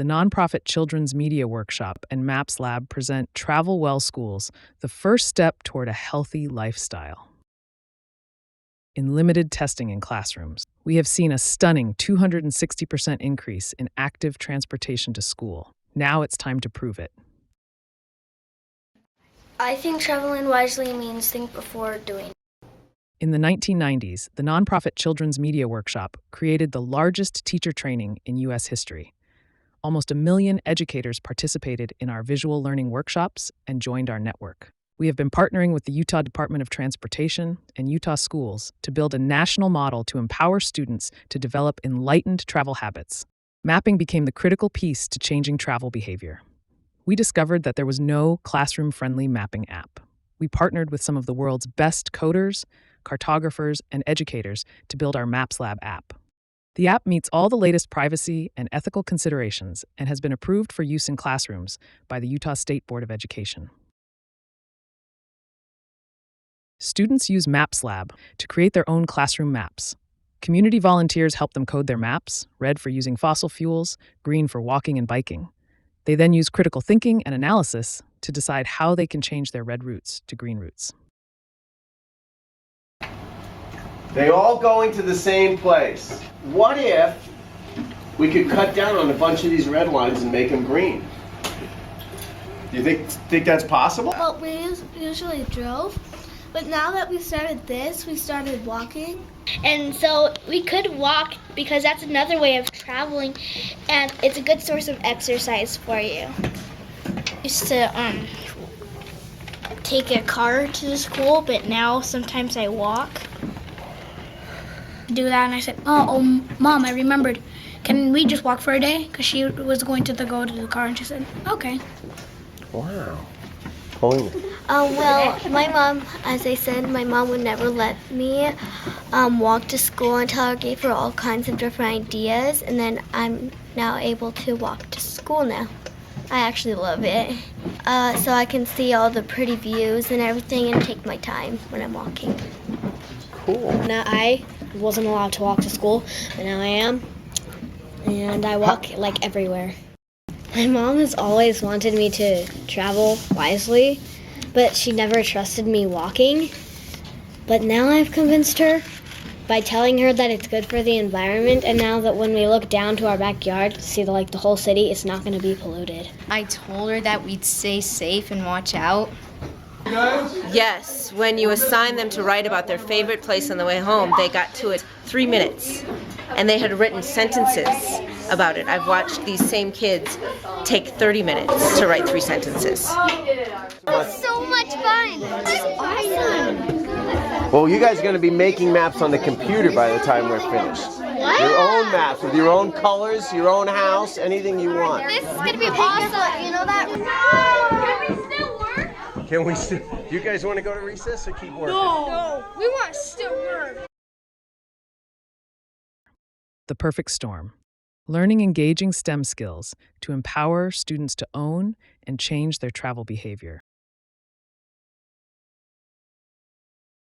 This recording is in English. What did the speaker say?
the nonprofit Children's Media Workshop and MAPS Lab present Travel Well Schools, the first step toward a healthy lifestyle. In limited testing in classrooms, we have seen a stunning 260% increase in active transportation to school. Now it's time to prove it. I think traveling wisely means think before doing. In the 1990s, the nonprofit Children's Media Workshop created the largest teacher training in U.S. history. Almost 1 million educators participated in our visual learning workshops and joined our network. We have been partnering with the Utah Department of Transportation and Utah schools to build a national model to empower students to develop enlightened travel habits. Mapping became the critical piece to changing travel behavior. We discovered that there was no classroom-friendly mapping app. We partnered with some of the world's best coders, cartographers, and educators to build our MAPS Lab app. The app meets all the latest privacy and ethical considerations and has been approved for use in classrooms by the Utah State Board of Education. Students use MAPS Lab to create their own classroom maps. Community volunteers help them code their maps, red for using fossil fuels, green for walking and biking. They then use critical thinking and analysis to decide how they can change their red routes to green routes. They all going to the same place. What if we could cut down on a bunch of these red lines and make them green? Do you think that's possible? Well, we usually drove, but now that we started this, we started walking. And so we could walk because that's another way of traveling, and it's a good source of exercise for you. I used to take a car to the school, but now sometimes I walk. Do that, and I said, oh, Mom, I remembered. Can we just walk for a day? Because she was going to go to the car, and she said, okay. Wow. Holy. Well, my mom, as I said, my mom would never let me walk to school until I gave her all kinds of different ideas, and then I'm now able to walk to school now. I actually love it. So I can see all the pretty views and everything and take my time when I'm walking. Cool. Now I wasn't allowed to walk to school, but now I am, and I walk like everywhere. My mom has always wanted me to travel wisely, but she never trusted me walking. But now I've convinced her by telling her that it's good for the environment, and now that when we look down to our backyard to see the whole city, it's not going to be polluted. I told her that we'd stay safe and watch out. Yes, when you assign them to write about their favorite place on the way home, they got to it 3 minutes, and they had written sentences about it. I've watched these same kids take 30 minutes to write 3 sentences. It was so much fun. It was awesome. Well, you guys are going to be making maps on the computer by the time we're finished. What? Your own maps with your own colors, your own house, anything you want. This is going to be awesome. You know that? Can we still work? Can we still? Do you guys want to go to recess or keep working? No, we want to still work. The perfect storm. Learning engaging STEM skills to empower students to own and change their travel behavior.